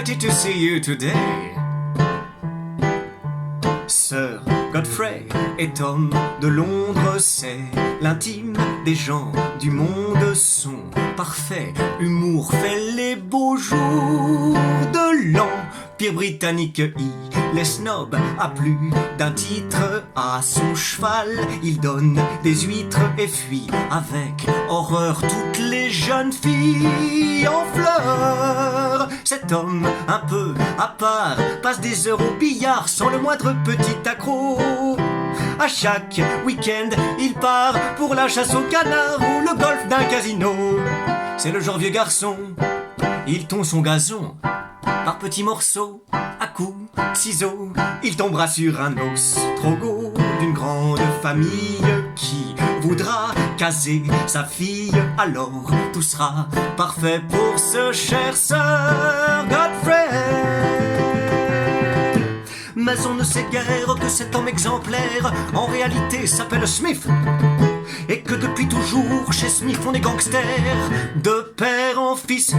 delighted to see you today. Sir Godfrey est homme de Londres, c'est l'intime des gens du monde. Son parfait humour fait les beaux jours de l'Empire britannique. Il est snob à plus d'un titre. À son cheval, il donne des huîtres et fuit avec horreur toutes les jeunes filles en fleurs. Cet homme un peu à part passe des heures au billard sans le moindre petit accroc. À chaque week-end, il part pour la chasse au canard ou le golf d'un casino. C'est le genre vieux garçon, il tond son gazon par petits morceaux, à coups de ciseaux. Il tombera sur un ostrogoth d'une grande famille qui voudra caser sa fille. Alors tout sera parfait pour ce cher Sir Godfrey. Mais on ne sait guère que cet homme exemplaire en réalité s'appelle Smith, et que depuis toujours chez Smith on est gangster de père en fils.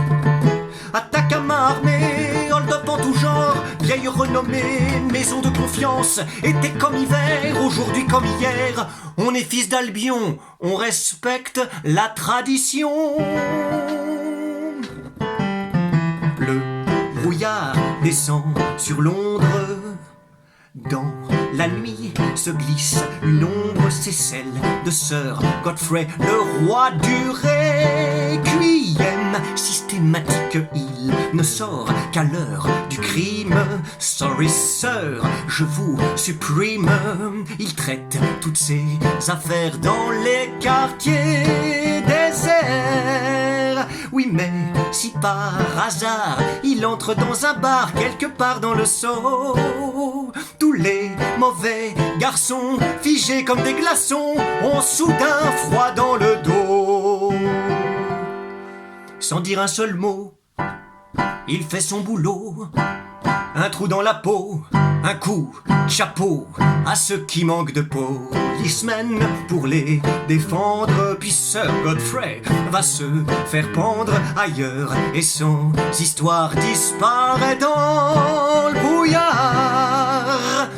Attaque à main armée, hold-up en tout genre, vieille renommée, maison de confiance. Été comme hiver, aujourd'hui comme hier, on est fils d'Albion, on respecte la tradition. Le brouillard descend sur Londres. Dans la nuit se glisse une ombre, c'est celle de Sir Godfrey, le roi du requiem systématique. Il ne sort qu'à l'heure du crime. Sorry sir, je vous supprime. Il traite toutes ses affaires dans les quartiers déserts. Oui, mais si par hasard il entre dans un bar quelque part dans le Soho, tous les mauvais garçons, figés comme des glaçons, ont soudain froid dans le dos. Sans dire un seul mot, il fait son boulot. Un trou dans la peau, un coup de chapeau à ceux qui manquent de policemen pour les défendre. Puis Sir Godfrey va se faire pendre ailleurs et son histoire disparaît dans le brouillard.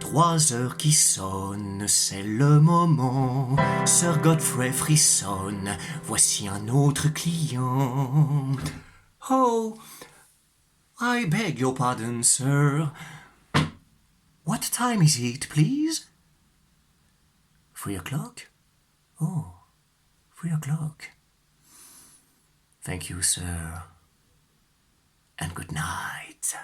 3 heures qui sonnent, c'est le moment. Sir Godfrey frissonne, voici un autre client. Oh, I beg your pardon, sir. What time is it, please? 3 o'clock? Oh, 3 o'clock. Thank you, sir. And good night.